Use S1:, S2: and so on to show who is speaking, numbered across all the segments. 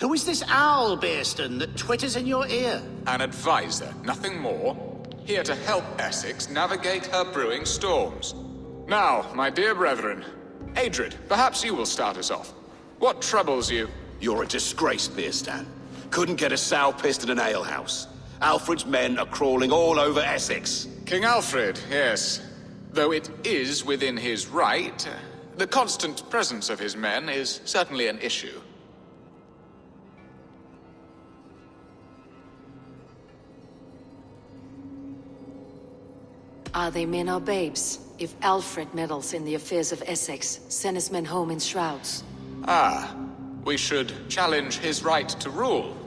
S1: Who is this owl, Bearston, that twitters in your ear?
S2: An advisor, nothing more. Here to help Essex navigate her brewing storms. Now, my dear brethren, Adrid, perhaps you will start us off. What troubles you?
S3: You're a disgrace, Bearstan. Couldn't get a sow pissed in an alehouse. Alfred's men are crawling all over Essex.
S2: King Alfred, yes. Though it is within his right, the constant presence of his men is certainly an issue.
S4: Are they men or babes? If Alfred meddles in the affairs of Essex, send his men home in shrouds.
S2: Ah, we should challenge his right to rule.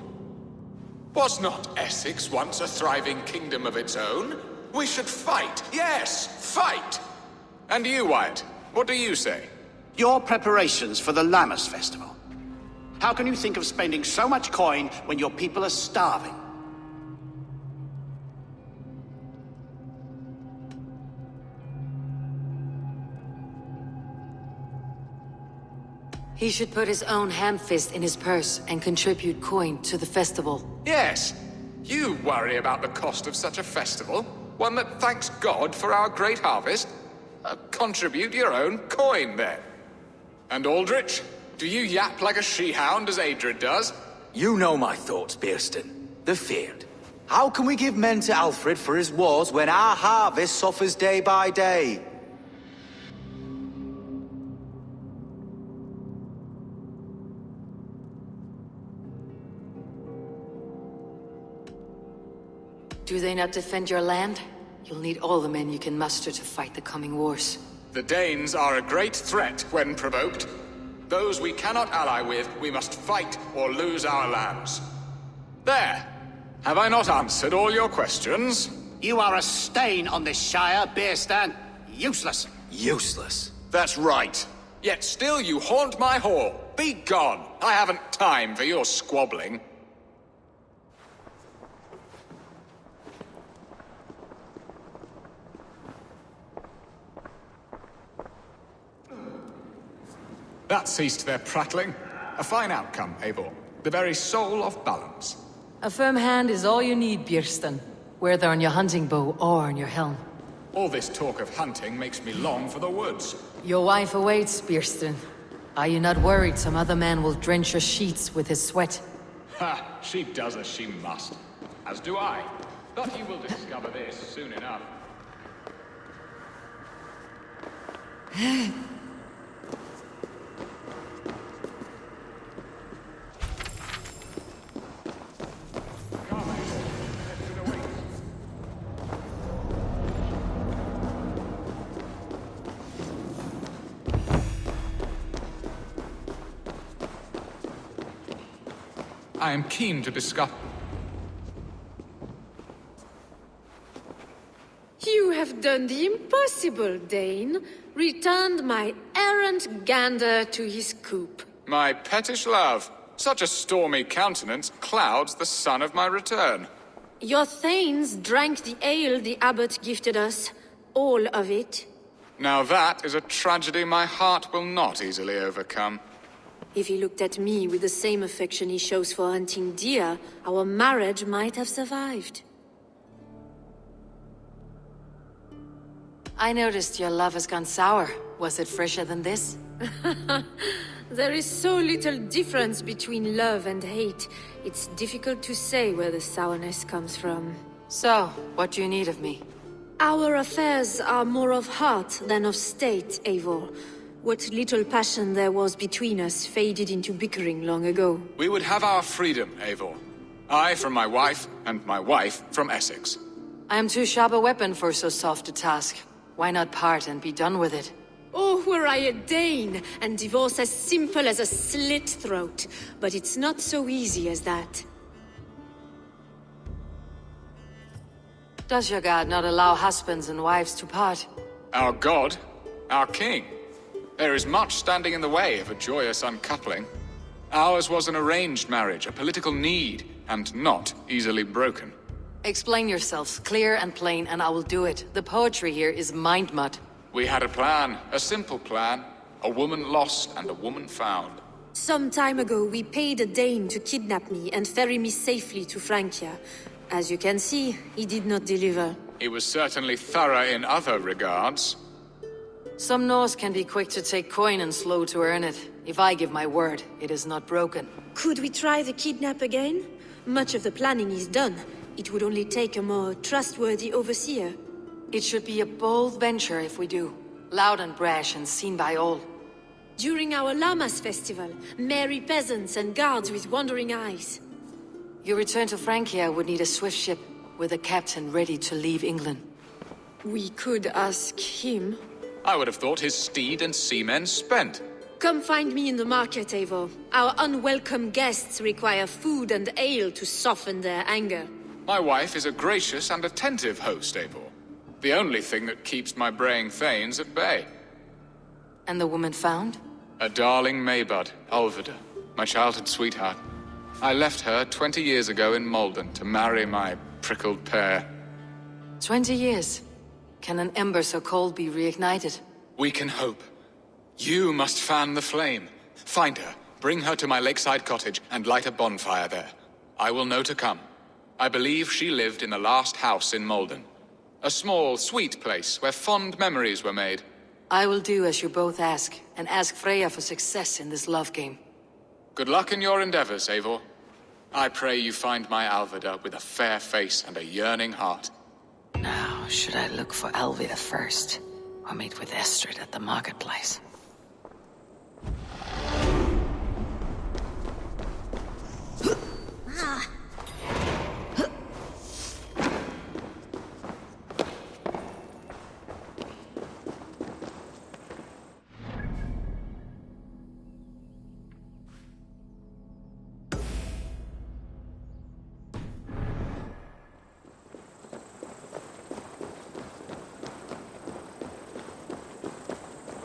S2: Was not Essex once a thriving kingdom of its own? We should fight, yes, fight! And you, Wyatt, what do you say?
S1: Your preparations for the Lammas Festival. How can you think of spending so much coin when your people are starving?
S4: He should put his own ham-fist in his purse and contribute coin to the festival.
S2: Yes, you worry about the cost of such a festival, one that thanks God for our great harvest. Contribute your own coin, then. And Aldrich, do you yap like a she-hound as Adrid does?
S5: You know my thoughts, Bearston. The feared. How can we give men to Alfred for his wars when our harvest suffers day by day?
S4: Do they not defend your land? You'll need all the men you can muster to fight the coming wars.
S2: The Danes are a great threat when provoked. Those we cannot ally with, we must fight or lose our lands. There! Have I not answered all your questions?
S1: You are a stain on this Shire, Bearstan. Useless.
S5: Useless.
S3: That's right.
S2: Yet still you haunt my hall. Be gone! I haven't time for your squabbling. That ceased their prattling. A fine outcome, Eivor. The very soul of balance.
S4: A firm hand is all you need, Bearstan. Whether on your hunting bow or on your helm.
S2: All this talk of hunting makes me long for the woods.
S4: Your wife awaits, Bearstan. Are you not worried some other man will drench your sheets with his sweat?
S2: Ha! She does as she must. As do I. But you will discover this soon enough. I am keen to discuss...
S6: You have done the impossible, Dane. Returned my errant gander to his coop.
S2: My pettish love. Such a stormy countenance clouds the sun of my return.
S6: Your thanes drank the ale the abbot gifted us. All of it.
S2: Now that is a tragedy my heart will not easily overcome.
S6: If he looked at me with the same affection he shows for hunting deer, our marriage might have survived.
S4: I noticed your love has gone sour. Was it fresher than this?
S6: There is so little difference between love and hate. It's difficult to say where the sourness comes from.
S4: So, what do you need of me?
S6: Our affairs are more of heart than of state, Eivor. What little passion there was between us faded into bickering long ago.
S2: We would have our freedom, Eivor. I from my wife, and my wife from Essex.
S4: I am too sharp a weapon for so soft a task. Why not part and be done with it?
S6: Oh, were I a Dane, and divorce as simple as a slit throat. But it's not so easy as that.
S4: Does your god not allow husbands and wives to part?
S2: Our god? Our king? There is much standing in the way of a joyous uncoupling. Ours was an arranged marriage, a political need, and not easily broken.
S4: Explain yourselves clear and plain, and I will do it. The poetry here is mind mud.
S2: We had a plan, a simple plan. A woman lost and a woman found.
S6: Some time ago, we paid a Dane to kidnap me and ferry me safely to Francia. As you can see, he did not deliver.
S2: He was certainly thorough in other regards.
S4: Some Norse can be quick to take coin and slow to earn it. If I give my word, it is not broken.
S6: Could we try the kidnap again? Much of the planning is done. It would only take a more trustworthy overseer.
S4: It should be a bold venture if we do. Loud and brash and seen by all.
S6: During our Llamas festival, merry peasants and guards with wandering eyes.
S4: Your return to Francia would need a swift ship, with a captain ready to leave England.
S6: We could ask him.
S2: I would have thought his steed and seamen spent.
S6: Come find me in the market, Eivor. Our unwelcome guests require food and ale to soften their anger.
S2: My wife is a gracious and attentive host, Eivor. The only thing that keeps my braying thanes at bay.
S4: And the woman found?
S2: A darling Maybud, Ulvida, my childhood sweetheart. I left her 20 years ago in Malden to marry my prickled pear.
S4: 20 years. Can an ember so cold be reignited?
S2: We can hope. You must fan the flame. Find her, bring her to my lakeside cottage, and light a bonfire there. I will know to come. I believe she lived in the last house in Malden. A small, sweet place where fond memories were made.
S4: I will do as you both ask, and ask Freya for success in this love game.
S2: Good luck in your endeavors, Eivor. I pray you find my Alvida with a fair face and a yearning heart.
S4: Now, should I look for Alvida first, or meet with Estrid at the marketplace?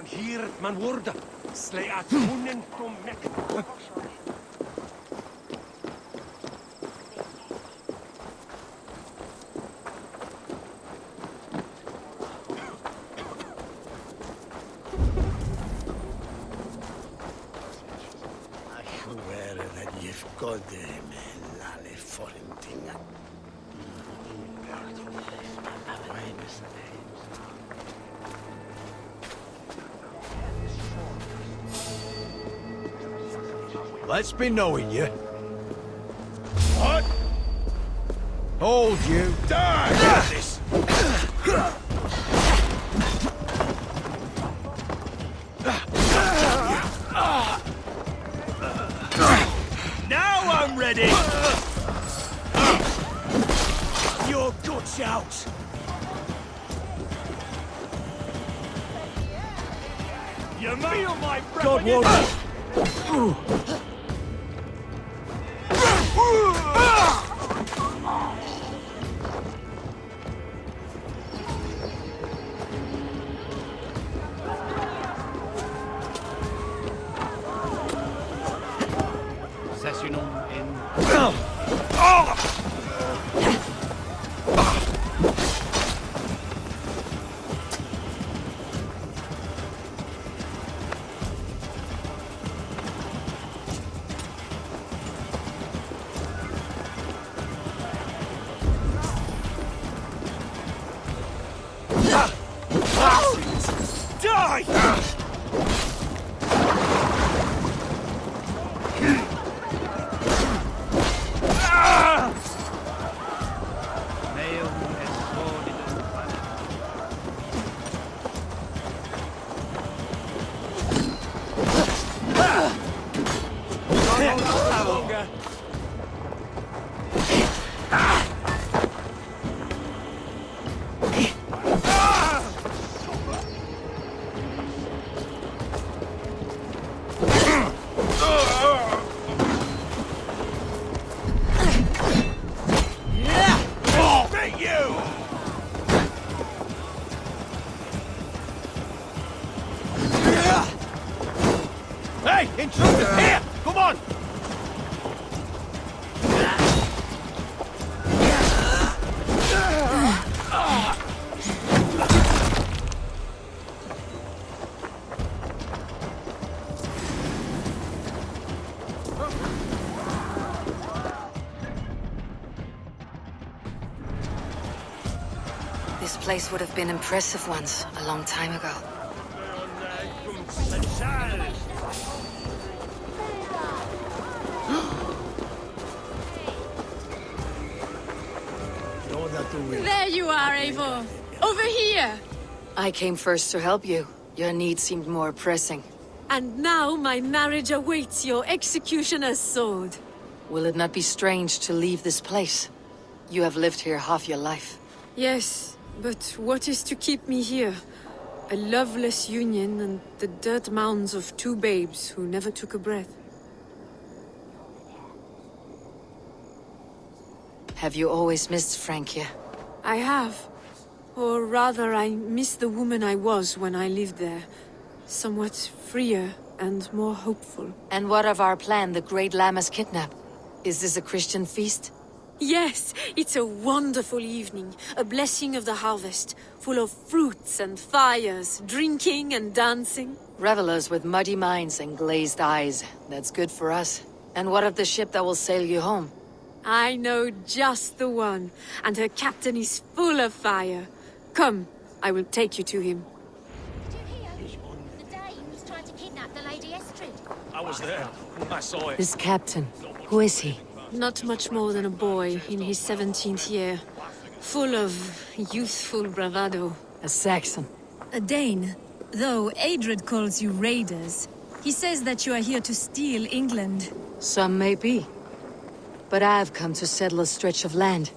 S7: Hier, man worden. Slay at munnen from neck.
S8: I swear that you've got them, lale forentinga.
S9: Let's be knowing you.
S8: What?
S9: Hold you.
S8: Die! This.
S7: Now I'm ready! Your guts out! You feel my breath!
S9: God won't. Hey, intruder! Here! Come on!
S4: This place would have been impressive once, a long time ago.
S6: There you are, Eivor. Over here.
S4: I came first to help you. Your need seemed more pressing.
S6: And now my marriage awaits your executioner's sword.
S4: Will it not be strange to leave this place? You have lived here half your life.
S6: Yes, but what is to keep me here? A loveless union and the dirt mounds of two babes who never took a breath.
S4: Have you always missed Frankia?
S6: I have. Or rather, I miss the woman I was when I lived there. Somewhat freer and more hopeful.
S4: And what of our plan, the Great Lammas kidnap? Is this a Christian feast?
S6: Yes, it's a wonderful evening. A blessing of the harvest, full of fruits and fires, drinking and dancing.
S4: Revelers with muddy minds and glazed eyes. That's good for us. And what of the ship that will sail you home?
S6: I know just the one, and her captain is full of fire. Come, I will take you to him.
S10: Did you hear? The Dane was trying to kidnap the Lady Estrid.
S7: I was there. I saw it.
S4: This captain, who is he?
S6: Not much more than a boy in his 17th year, full of youthful bravado.
S4: A Saxon.
S11: A Dane, though Adred calls you raiders. He says that you are here to steal England.
S4: Some may be. But I've come to settle a stretch of land.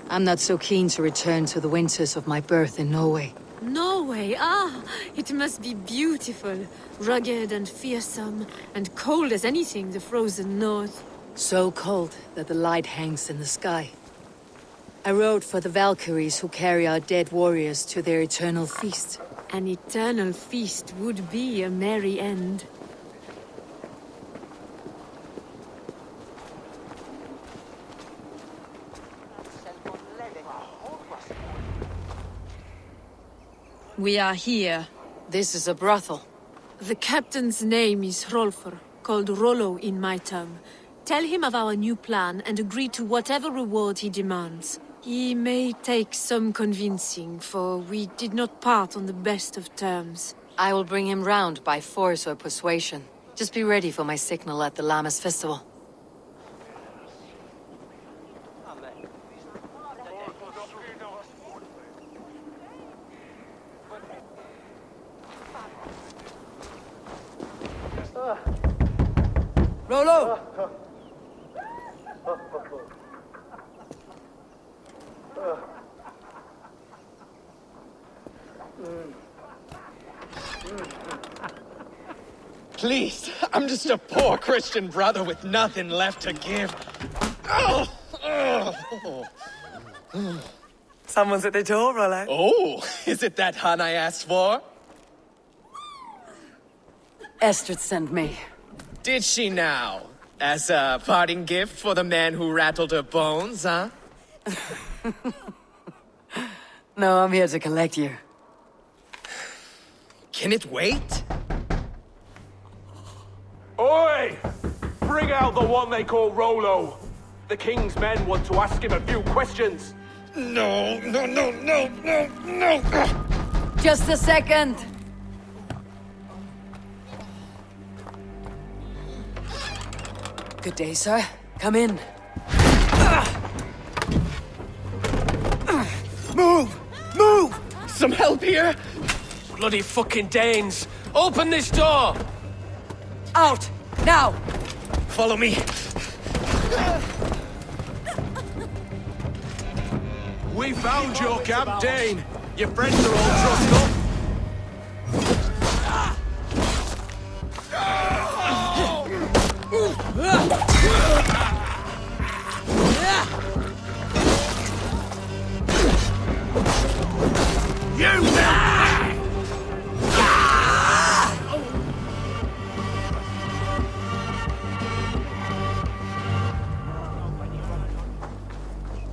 S4: I'm not so keen to return to the winters of my birth in Norway.
S6: Norway, ah, it must be beautiful. Rugged and fearsome, and cold as anything the frozen north.
S4: So cold that the light hangs in the sky. I rode for the Valkyries who carry our dead warriors to their eternal feast.
S6: An eternal feast would be a merry end.
S11: We are here.
S4: This is a brothel.
S6: The captain's name is Hrolfr, called Rollo in my tongue. Tell him of our new plan and agree to whatever reward he demands. He may take some convincing, for we did not part on the best of terms.
S4: I will bring him round by force or persuasion. Just be ready for my signal at the Lammas festival.
S9: Rollo!
S12: Please, I'm just a poor Christian brother with nothing left to give.
S13: Someone's at the door, Rollo.
S12: Oh, is it that hun I asked for?
S4: Estrid sent me.
S12: Did she now? As a parting gift for the man who rattled her bones, huh?
S4: No, I'm here to collect you.
S12: Can it wait?
S7: Oi! Bring out the one they call Rollo. The king's men want to ask him a few questions.
S12: No.
S4: Just a second. Good day, sir. Come in.
S12: Move! Some help here?
S7: Bloody fucking Danes! Open this door!
S4: Out! Now!
S12: Follow me.
S9: We found your camp, Dane. Your friends are all trussed up.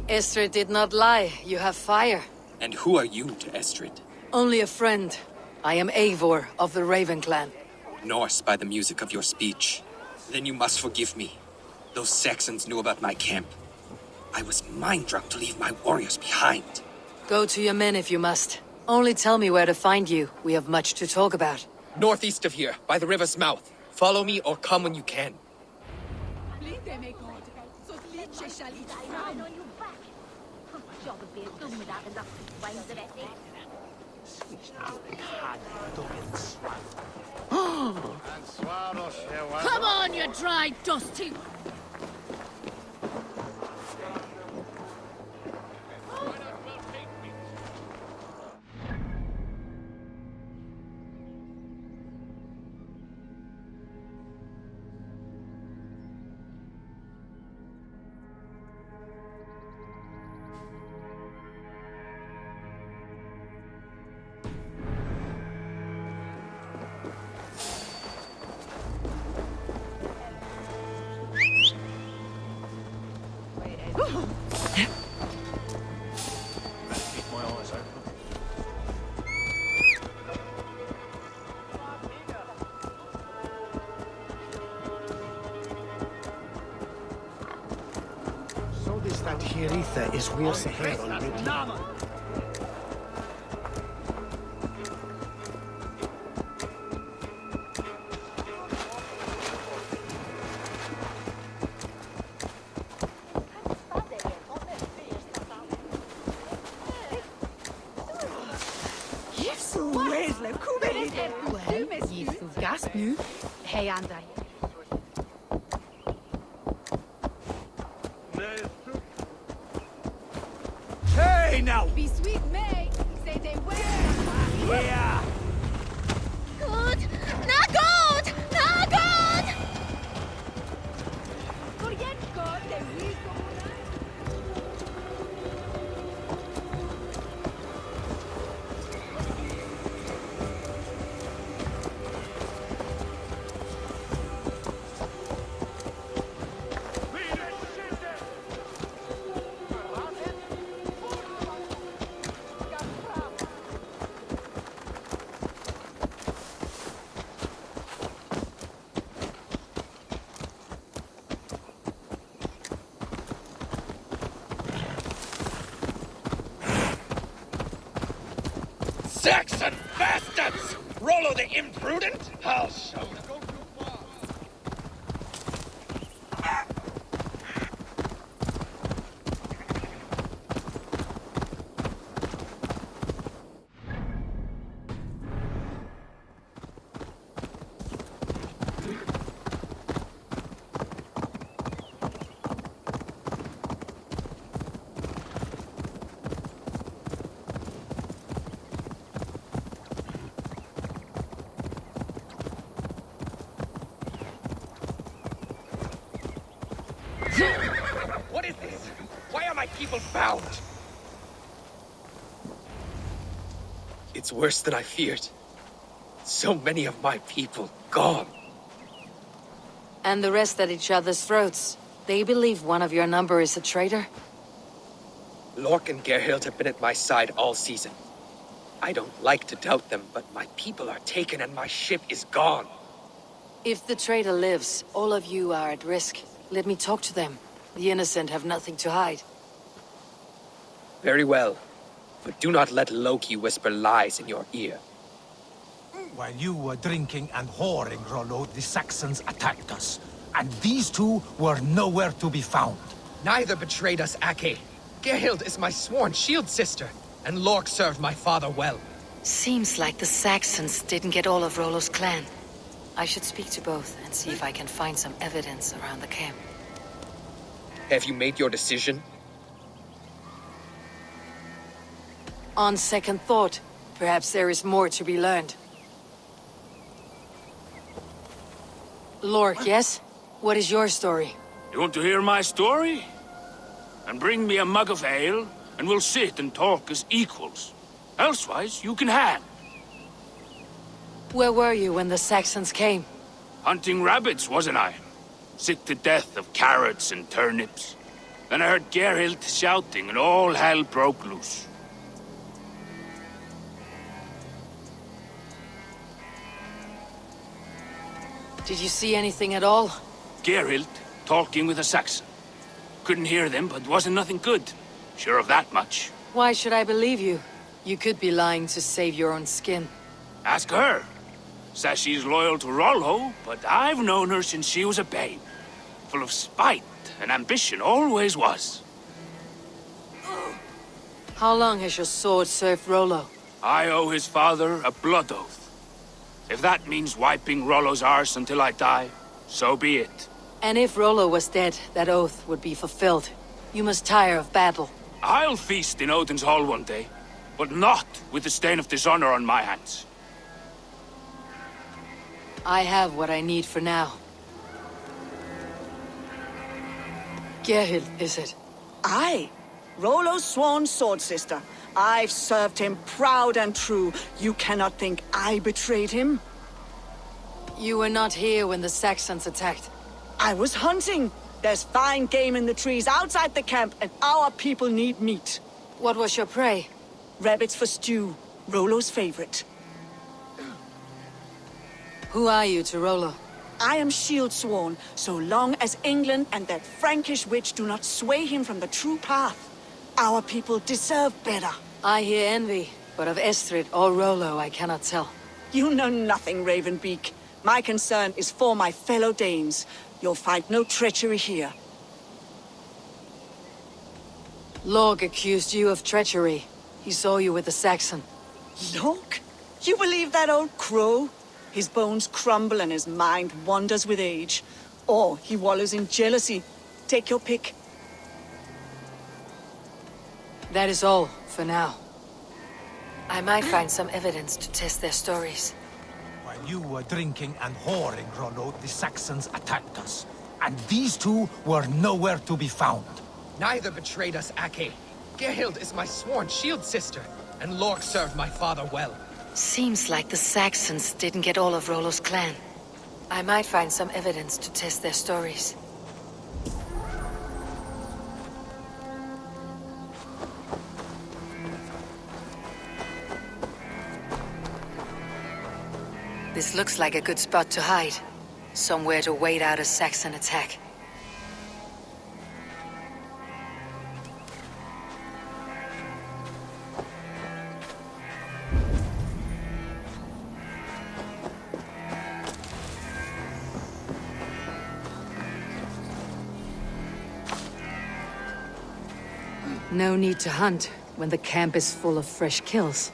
S4: Estrid did not lie. You have fire.
S14: And who are you to Estrid?
S4: Only a friend. I am Eivor of the Raven clan.
S14: Norse by the music of your speech. Then you must forgive me. Those Saxons knew about my camp. I was mind-drunk to leave my warriors behind.
S4: Go to your men if you must. Only tell me where to find you. We have much to talk about.
S14: Northeast of here, by the river's mouth. Follow me or come when you can.
S10: Job would be as done without the lusty ways of Essex.
S6: Come on, you dry, dusty...
S8: So this that here ether is we're here already.
S10: Hey, Andy.
S8: Hey, now!
S10: Be sweet, May. Say they were.
S8: Yeah!
S6: Good! Not good! Not good!
S10: Forget God, they will go.
S14: Saxon bastards! Rollo the imprudent? I'll show them. What is this? Why are my people bound? It's worse than I feared. So many of my people gone.
S4: And the rest at each other's throats. They believe one of your number is a traitor?
S14: Lork and Gerhild have been at my side all season. I don't like to doubt them, but my people are taken and my ship is gone.
S4: If the traitor lives, all of you are at risk. Let me talk to them. The innocent have nothing to hide.
S14: Very well. But do not let Loki whisper lies in your ear.
S15: While you were drinking and whoring, Rollo, the Saxons attacked us. And these two were nowhere to be found.
S14: Neither betrayed us, Ake. Gerhild is my sworn shield sister, and Lork served my father well.
S4: Seems like the Saxons didn't get all of Rollo's clan. I should speak to both and see if I can find some evidence around the camp.
S14: Have you made your decision?
S4: On second thought, perhaps there is more to be learned. Lork, yes? What is your story?
S16: You want to hear my story? And bring me a mug of ale, and we'll sit and talk as equals. Elsewise, you can hang.
S4: Where were you when the Saxons came?
S16: Hunting rabbits, wasn't I? Sick to death of carrots and turnips. Then I heard Gerhild shouting, and all hell broke loose.
S4: Did you see anything at all?
S16: Gerhild talking with a Saxon. Couldn't hear them, but wasn't nothing good. Sure of that much.
S4: Why should I believe you? You could be lying to save your own skin.
S16: Ask her. Says she's loyal to Rollo, but I've known her since she was a babe. Full of spite and ambition, always was.
S4: How long has your sword served Rollo?
S16: I owe his father a blood oath. If that means wiping Rollo's arse until I die, so be it.
S4: And if Rollo was dead, that oath would be fulfilled. You must tire of battle.
S16: I'll feast in Odin's hall one day, but not with the stain of dishonor on my hands.
S4: I have what I need for now. Gerhild, is it?
S17: Aye. Rollo's sworn sword sister. I've served him proud and true. You cannot think I betrayed him?
S4: You were not here when the Saxons attacked.
S17: I was hunting. There's fine game in the trees outside the camp, and our people need meat.
S4: What was your prey?
S17: Rabbits for stew. Rollo's favorite.
S4: Who are you to Rollo?
S17: I am shield sworn, so long as England and that Frankish witch do not sway him from the true path. Our people deserve better.
S4: I hear envy, but of Estrid or Rollo I cannot tell.
S17: You know nothing, Ravenbeak. My concern is for my fellow Danes. You'll find no treachery here.
S4: Lorg accused you of treachery. He saw you with the Saxon.
S17: Lorg? You believe that old crow? His bones crumble and his mind wanders with age. Or he wallows in jealousy. Take your pick.
S4: That is all, for now. I might find some evidence to test their stories.
S15: While you were drinking and whoring, Rollo, the Saxons attacked us. And these two were nowhere to be found.
S14: Neither betrayed us, Ake. Gerhild is my sworn shield sister, and Lork served my father well.
S4: Seems like the Saxons didn't get all of Rollo's clan. I might find some evidence to test their stories. This looks like a good spot to hide. Somewhere to wait out a Saxon attack. No need to hunt when the camp is full of fresh kills.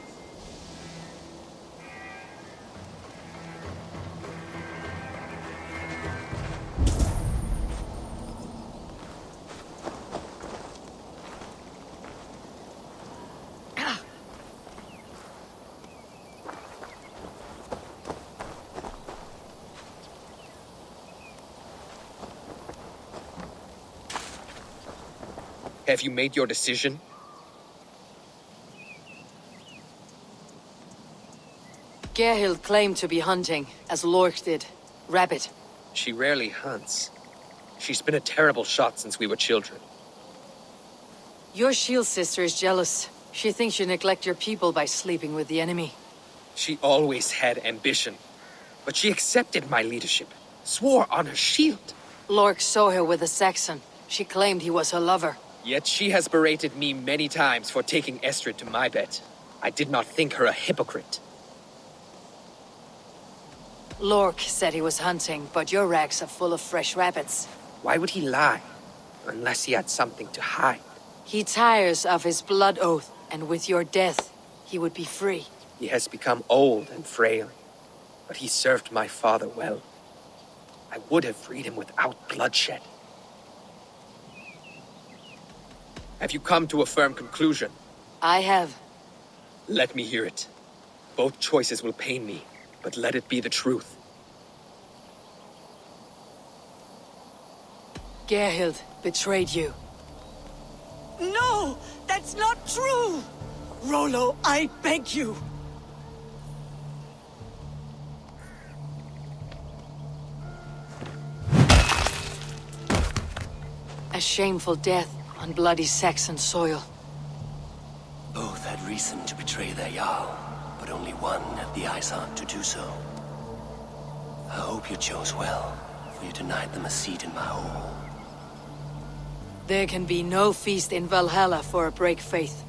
S14: Have you made your decision?
S4: Gerhild claimed to be hunting, as Lork did. Rabbit.
S14: She rarely hunts. She's been a terrible shot since we were children.
S4: Your shield sister is jealous. She thinks you neglect your people by sleeping with the enemy.
S14: She always had ambition. But she accepted my leadership. Swore on her shield.
S4: Lork saw her with a Saxon. She claimed he was her lover.
S14: Yet she has berated me many times for taking Estrid to my bed. I did not think her a hypocrite.
S4: Lork said he was hunting, but your racks are full of fresh rabbits.
S14: Why would he lie? Unless he had something to hide.
S4: He tires of his blood oath, and with your death, he would be free.
S14: He has become old and frail, but he served my father well. I would have freed him without bloodshed. Have you come to a firm conclusion?
S4: I have.
S14: Let me hear it. Both choices will pain me, but let it be the truth.
S4: Gerhild betrayed you.
S17: No! That's not true! Rollo, I beg you!
S4: A shameful death on bloody Saxon soil.
S18: Both had reason to betray their Jarl, but only one had the eyesight to do so. I hope you chose well, for you denied them a seat in my hall.
S4: There can be no feast in Valhalla for a break faith.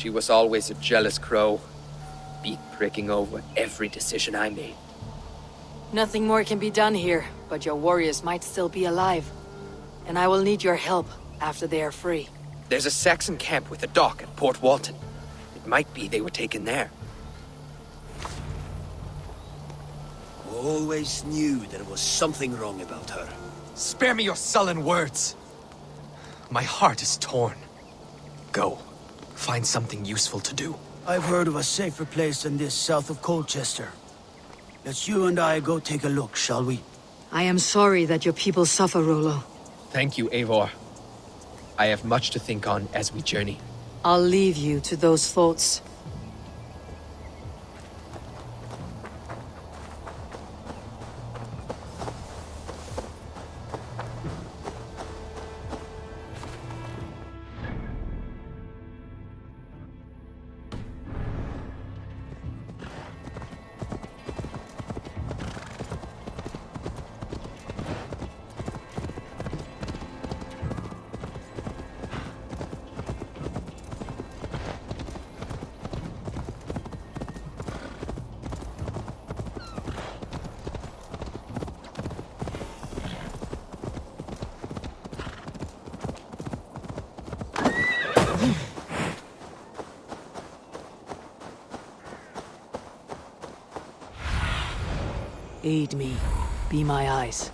S14: She was always a jealous crow, beak pricking over every decision I made.
S4: Nothing more can be done here, but your warriors might still be alive. And I will need your help after they are free.
S14: There's a Saxon camp with a dock at Port Walton. It might be they were taken there.
S18: Always knew there was something wrong about her.
S13: Spare me your sullen words. My heart is torn. Go. Find something useful to do.
S8: I've heard of a safer place than this south of Colchester. Let's you and I go take a look, shall we?
S4: I am sorry that your people suffer, Rollo.
S14: Thank you, Eivor. I have much to think on as we journey.
S4: I'll leave you to those thoughts. Aid me. Be my eyes.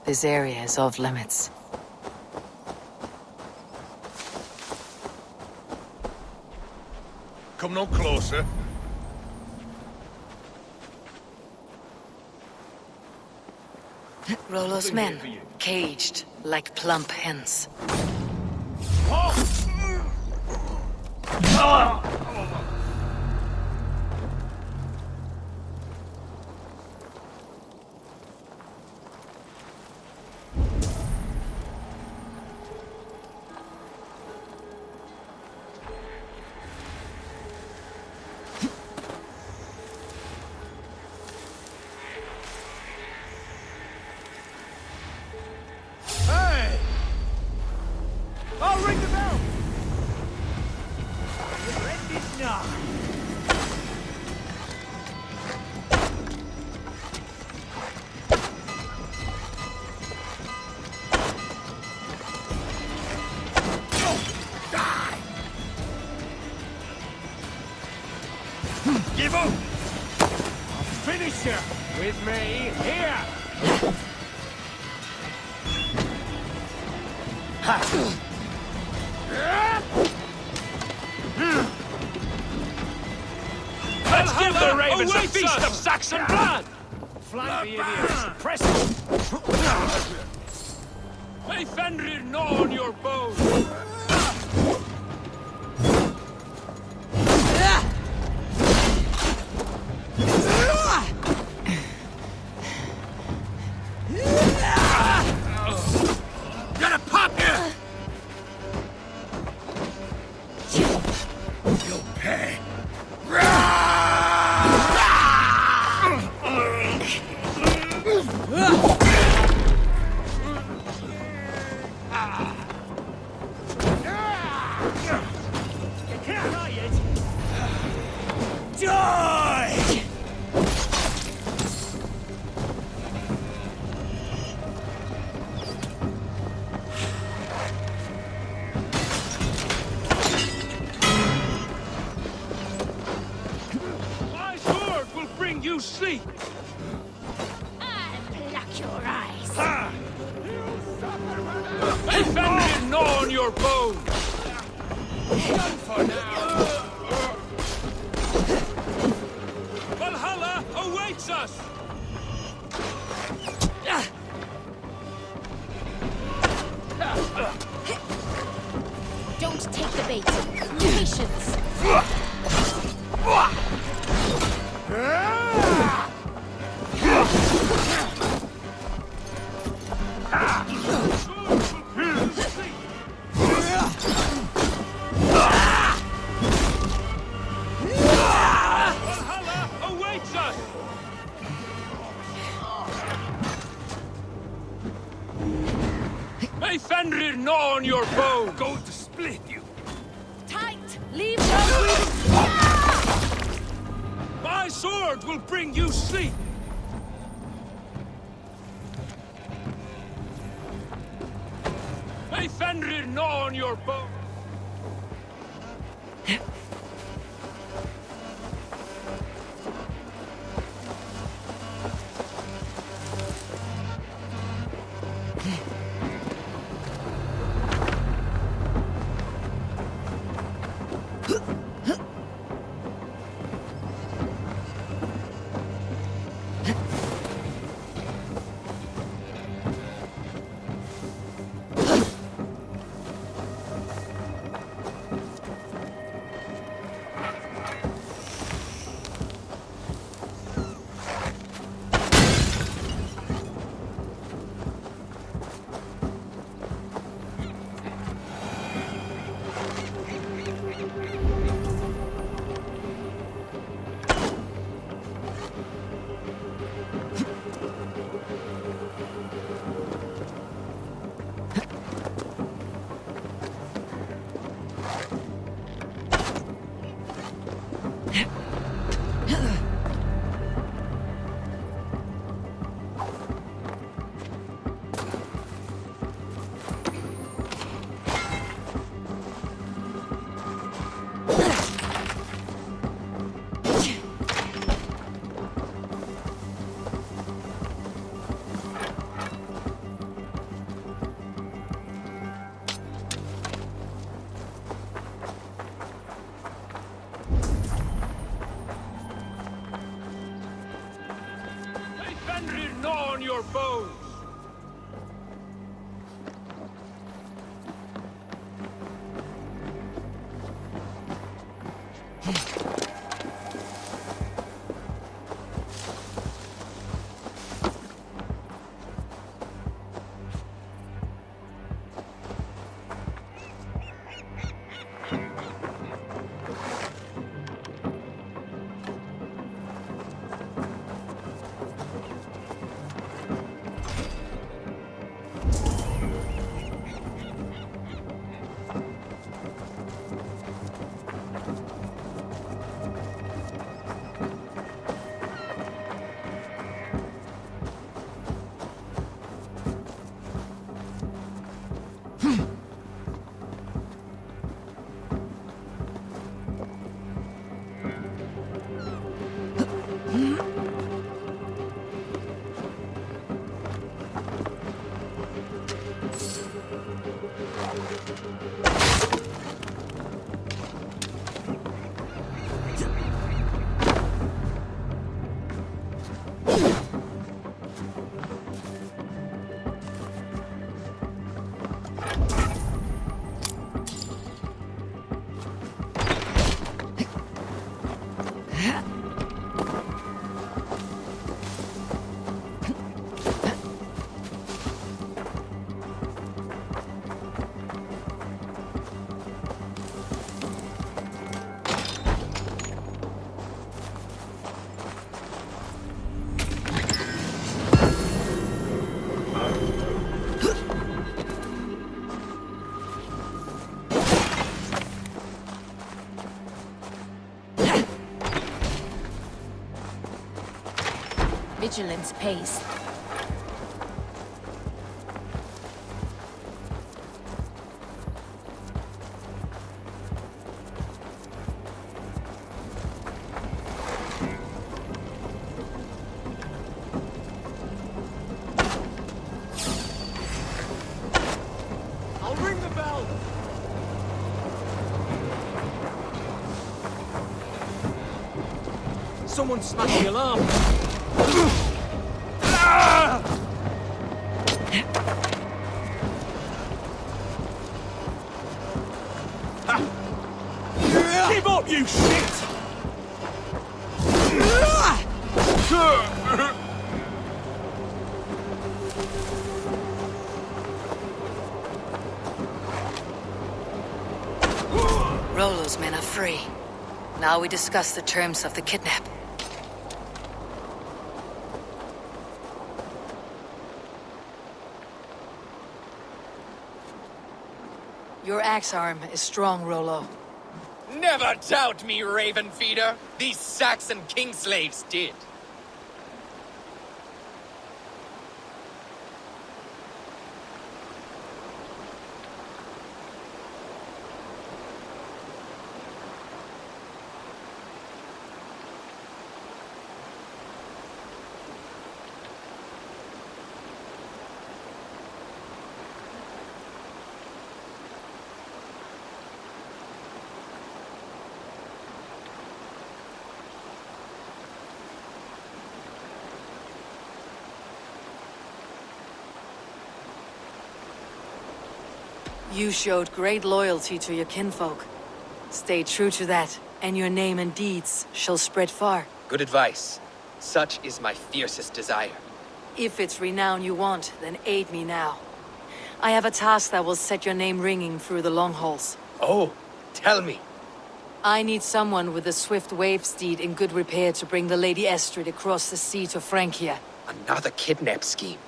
S4: This area is off limits.
S9: Come no closer.
S4: Rollo's men, caged like plump hens.
S9: I'll ring the bell! Now. Give up! I'll finish you with me here!
S7: Let's give the Ravens a feast of Saxon blood!
S9: Flank the idiots! Press them!
S7: May Fenrir gnaw on your bones!
S9: Gonna pop you! You'll pay! Die!
S7: My sword will bring you sleep!
S10: I'll pluck your eyes.
S7: May Fenrir gnaw on your bones!
S9: Done for now!
S7: Valhalla awaits us!
S10: Don't take the bait. Patience.
S7: Valhalla awaits us!
S16: on your bow! Going to split you!
S6: Tight! Leave no room!
S16: My sword will bring you sleep! Hey, Fenrir, gnaw on your bow! Gnaw on your bows!
S19: Vigilance pays.
S7: I'll ring the bell!
S12: Someone smashed the alarm!
S7: Give up, you shit!
S4: Rollo's men are free. Now we discuss the terms of the kidnap. Your axe arm is strong, Rollo.
S12: Never doubt me, Raven Feeder. These Saxon king slaves did.
S4: You showed great loyalty to your kinfolk. Stay true to that, and your name and deeds shall spread far.
S14: Good advice. Such is my fiercest desire.
S4: If it's renown you want, then aid me now. I have a task that will set your name ringing through the long halls.
S14: Oh, tell me.
S4: I need someone with a swift wave steed in good repair to bring the Lady Estrid across the sea to Francia.
S14: Another kidnap scheme.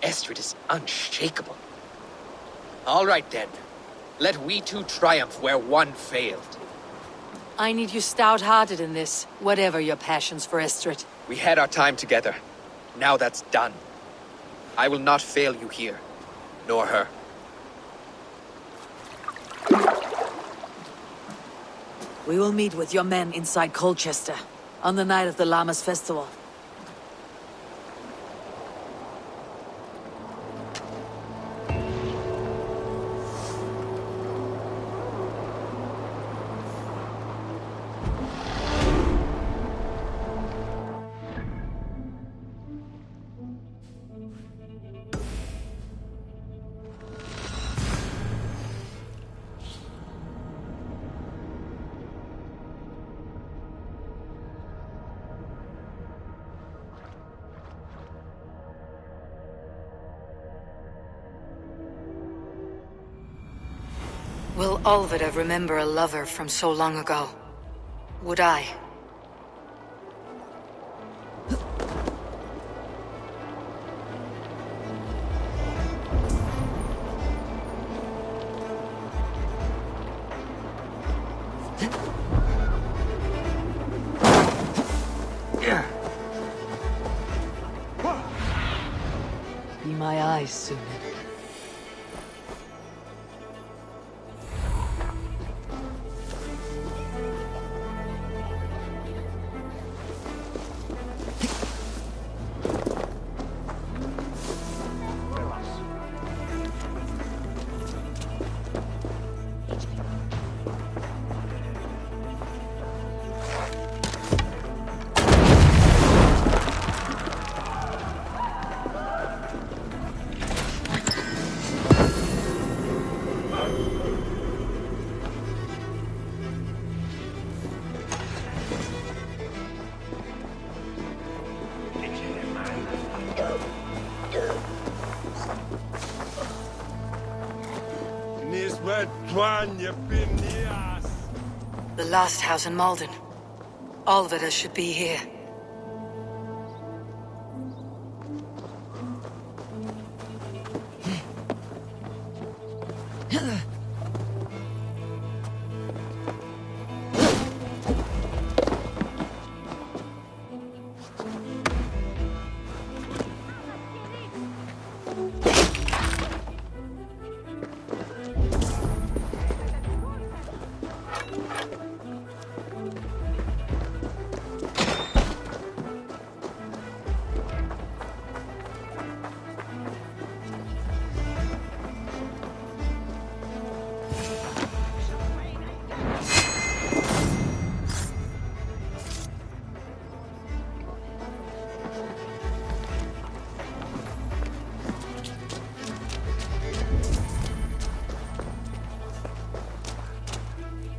S14: Estrid is unshakable. All right then. Let we two triumph where one failed.
S4: I need you stout-hearted in this, whatever your passions for Estrid.
S14: We had our time together. Now that's done. I will not fail you here, nor her.
S4: We will meet with your men inside Colchester, on the night of the Lammas festival. Will Olvida remember a lover from so long ago? Would I? Be my eyes soon. The last house in Malden. Olvida should be here.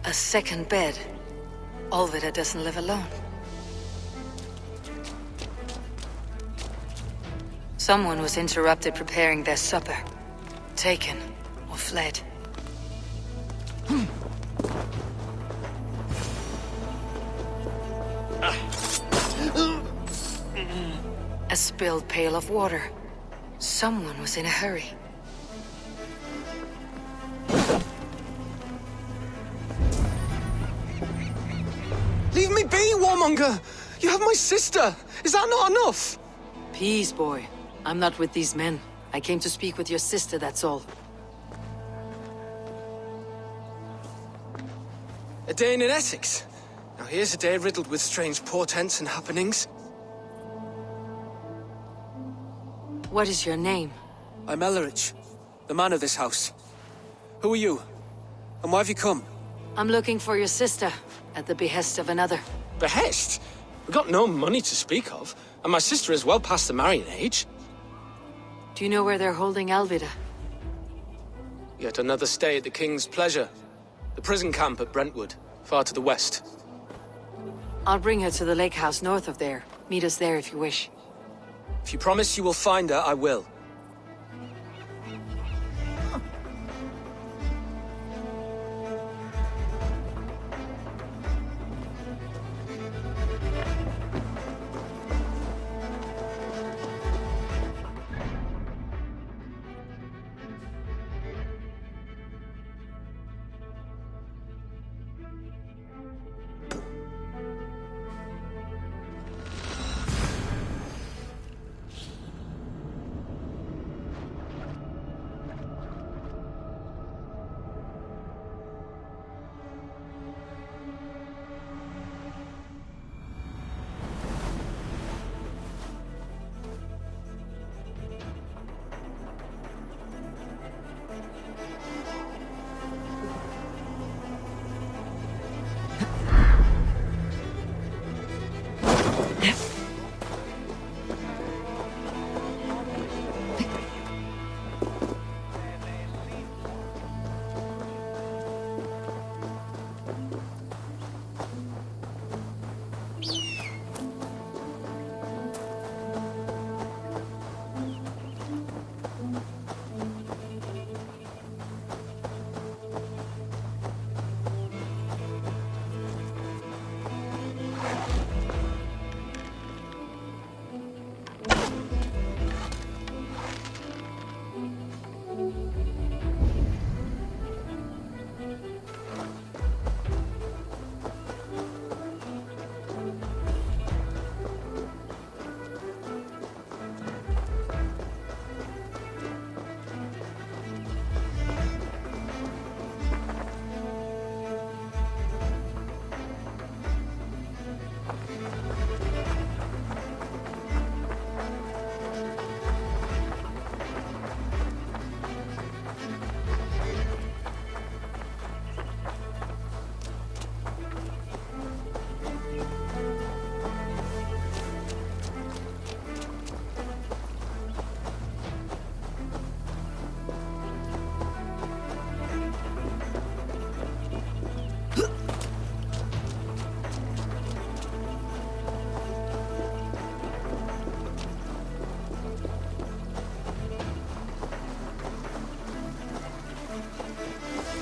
S4: A second bed. Olvida doesn't live alone. Someone was interrupted preparing their supper. Taken or fled. A spilled pail of water. Someone was in a hurry.
S13: Leave me be, warmonger! You have my sister! Is that not enough?
S4: Peace, boy. I'm not with these men. I came to speak with your sister, that's all.
S13: A day in Essex. Now here's a day riddled with strange portents and happenings.
S4: What is your name?
S13: I'm Ellerich, the man of this house. Who are you? And why have you come?
S4: I'm looking for your sister, at the behest of another.
S13: Behest? We got no money to speak of, and my sister is well past the marrying age.
S4: Do you know where they're holding Alvida?
S13: Yet another stay at the King's pleasure. The prison camp at Brentwood, far to the west.
S4: I'll bring her to the lake house north of there. Meet us there if you wish.
S13: If you promise you will find her, I will.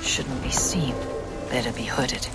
S4: Shouldn't be seen. Better be hooded.